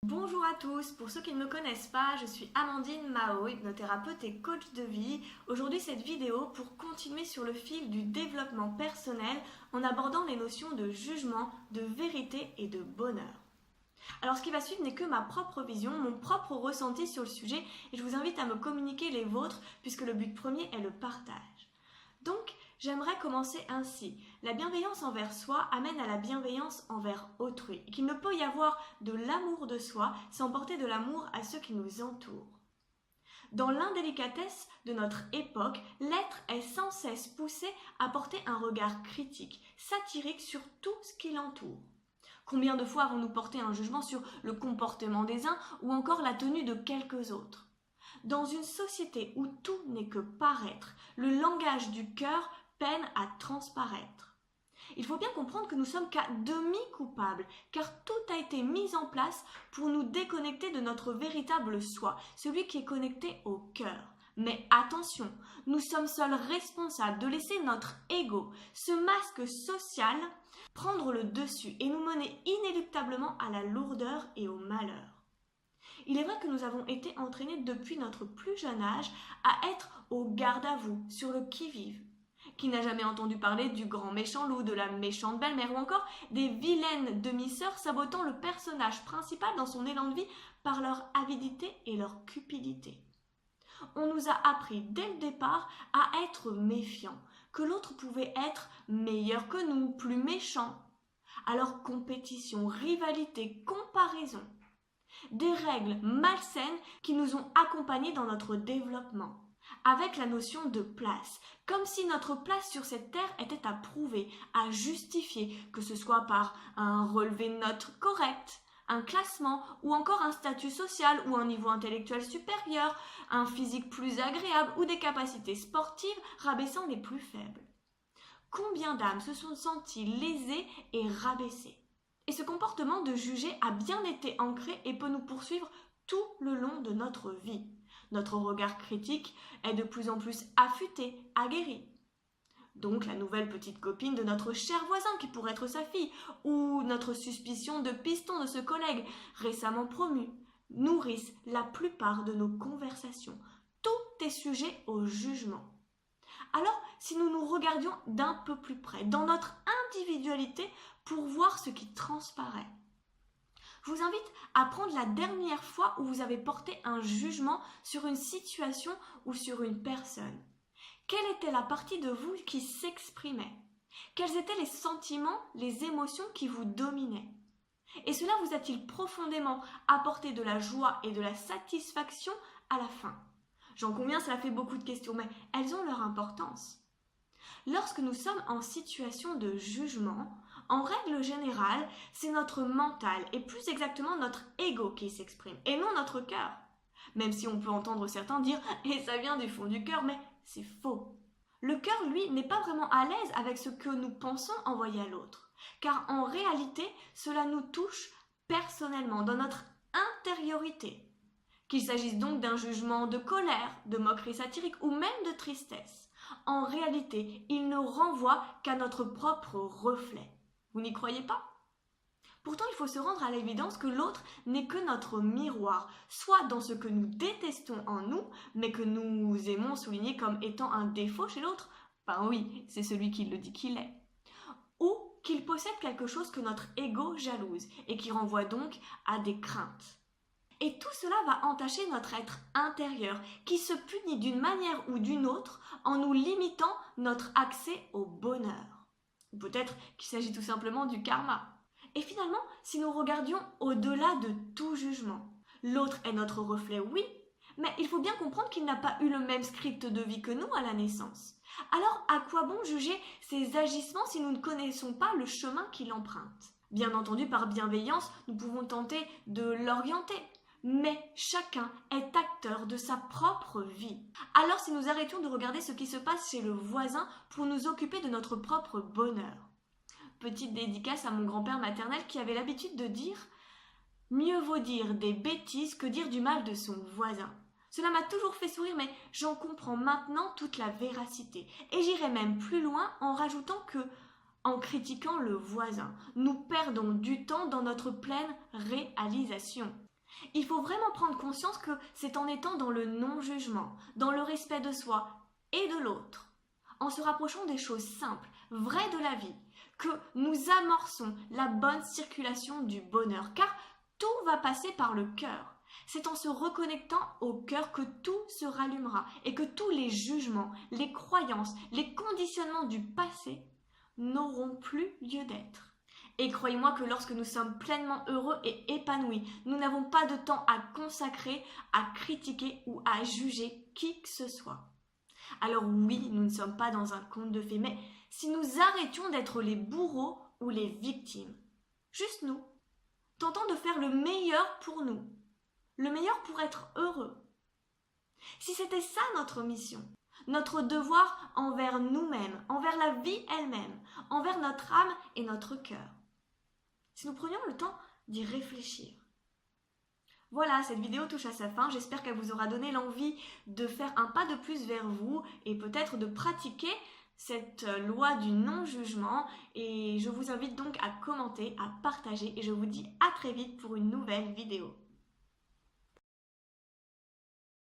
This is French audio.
Bonjour à tous, pour ceux qui ne me connaissent pas, je suis Amandine Mao, hypnothérapeute et coach de vie. Aujourd'hui cette vidéo pour continuer sur le fil du développement personnel en abordant les notions de jugement, de vérité et de bonheur. Alors ce qui va suivre n'est que ma propre vision, mon propre ressenti sur le sujet et je vous invite à me communiquer les vôtres puisque le but premier est le partage. Donc, j'aimerais commencer ainsi. La bienveillance envers soi amène à la bienveillance envers autrui. Qu'il ne peut y avoir de l'amour de soi sans porter de l'amour à ceux qui nous entourent. Dans l'indélicatesse de notre époque, l'être est sans cesse poussé à porter un regard critique, satirique sur tout ce qui l'entoure. Combien de fois avons-nous porté un jugement sur le comportement des uns ou encore la tenue de quelques autres ? Dans une société où tout n'est que paraître, le langage du cœur peine à transparaître. Il faut bien comprendre que nous sommes qu'à demi-coupables, car tout a été mis en place pour nous déconnecter de notre véritable soi, celui qui est connecté au cœur. Mais attention, nous sommes seuls responsables de laisser notre ego, ce masque social, prendre le dessus et nous mener inéluctablement à la lourdeur et au malheur. Il est vrai que nous avons été entraînés depuis notre plus jeune âge à être au garde à vous, sur le qui-vive. Qui n'a jamais entendu parler du grand méchant loup, de la méchante belle-mère ou encore des vilaines demi-sœurs sabotant le personnage principal dans son élan de vie par leur avidité et leur cupidité. On nous a appris dès le départ à être méfiants, que l'autre pouvait être meilleur que nous, plus méchant. Alors compétition, rivalité, comparaison. Des règles malsaines qui nous ont accompagnés dans notre développement, avec la notion de place, comme si notre place sur cette terre était à prouver, à justifier, que ce soit par un relevé de notes correct, un classement ou encore un statut social ou un niveau intellectuel supérieur, un physique plus agréable ou des capacités sportives rabaissant les plus faibles. Combien d'âmes se sont senties lésées et rabaissées ? Et ce comportement de juger a bien été ancré et peut nous poursuivre tout le long de notre vie. Notre regard critique est de plus en plus affûté, aguerri. Donc la nouvelle petite copine de notre cher voisin qui pourrait être sa fille, ou notre suspicion de piston de ce collègue récemment promu, nourrissent la plupart de nos conversations. Tout est sujet au jugement. Alors, si nous nous regardions d'un peu plus près, dans notre individualité, pour voir ce qui transparaît. Je vous invite à prendre la dernière fois où vous avez porté un jugement sur une situation ou sur une personne. Quelle était la partie de vous qui s'exprimait ? Quels étaient les sentiments, les émotions qui vous dominaient ? Et cela vous a-t-il profondément apporté de la joie et de la satisfaction à la fin ? J'en conviens, cela fait beaucoup de questions, mais elles ont leur importance. Lorsque nous sommes en situation de jugement, en règle générale, c'est notre mental et plus exactement notre ego qui s'exprime et non notre cœur. Même si on peut entendre certains dire « et ça vient du fond du cœur », mais c'est faux. Le cœur, lui, n'est pas vraiment à l'aise avec ce que nous pensons envoyer à l'autre, car en réalité, cela nous touche personnellement, dans notre intériorité. Qu'il s'agisse donc d'un jugement de colère, de moquerie satirique ou même de tristesse. En réalité, il ne renvoie qu'à notre propre reflet. Vous n'y croyez pas ? Pourtant, il faut se rendre à l'évidence que l'autre n'est que notre miroir, soit dans ce que nous détestons en nous, mais que nous aimons souligner comme étant un défaut chez l'autre. Ben oui, c'est celui qui le dit qu'il est. Ou qu'il possède quelque chose que notre ego jalouse et qui renvoie donc à des craintes. Et tout cela va entacher notre être intérieur, qui se punit d'une manière ou d'une autre en nous limitant notre accès au bonheur. Ou peut-être qu'il s'agit tout simplement du karma. Et finalement, si nous regardions au-delà de tout jugement, l'autre est notre reflet, oui, mais il faut bien comprendre qu'il n'a pas eu le même script de vie que nous à la naissance. Alors, à quoi bon juger ses agissements si nous ne connaissons pas le chemin qu'il emprunte ? Bien entendu, par bienveillance, nous pouvons tenter de l'orienter. Mais chacun est acteur de sa propre vie. Alors si nous arrêtions de regarder ce qui se passe chez le voisin pour nous occuper de notre propre bonheur. Petite dédicace à mon grand-père maternel qui avait l'habitude de dire « Mieux vaut dire des bêtises que dire du mal de son voisin ». Cela m'a toujours fait sourire, mais j'en comprends maintenant toute la véracité. Et j'irai même plus loin en rajoutant que, en critiquant le voisin, nous perdons du temps dans notre pleine réalisation. Il faut vraiment prendre conscience que c'est en étant dans le non-jugement, dans le respect de soi et de l'autre, en se rapprochant des choses simples, vraies de la vie, que nous amorçons la bonne circulation du bonheur, car tout va passer par le cœur. C'est en se reconnectant au cœur que tout se rallumera et que tous les jugements, les croyances, les conditionnements du passé n'auront plus lieu d'être. Et croyez-moi que lorsque nous sommes pleinement heureux et épanouis, nous n'avons pas de temps à consacrer, à critiquer ou à juger qui que ce soit. Alors oui, nous ne sommes pas dans un conte de fées, mais si nous arrêtions d'être les bourreaux ou les victimes, juste nous, tentant de faire le meilleur pour nous, le meilleur pour être heureux. Si c'était ça notre mission, notre devoir envers nous-mêmes, envers la vie elle-même, envers notre âme et notre cœur. Si nous prenions le temps d'y réfléchir. Voilà, cette vidéo touche à sa fin. J'espère qu'elle vous aura donné l'envie de faire un pas de plus vers vous et peut-être de pratiquer cette loi du non-jugement. Et je vous invite donc à commenter, à partager et je vous dis à très vite pour une nouvelle vidéo.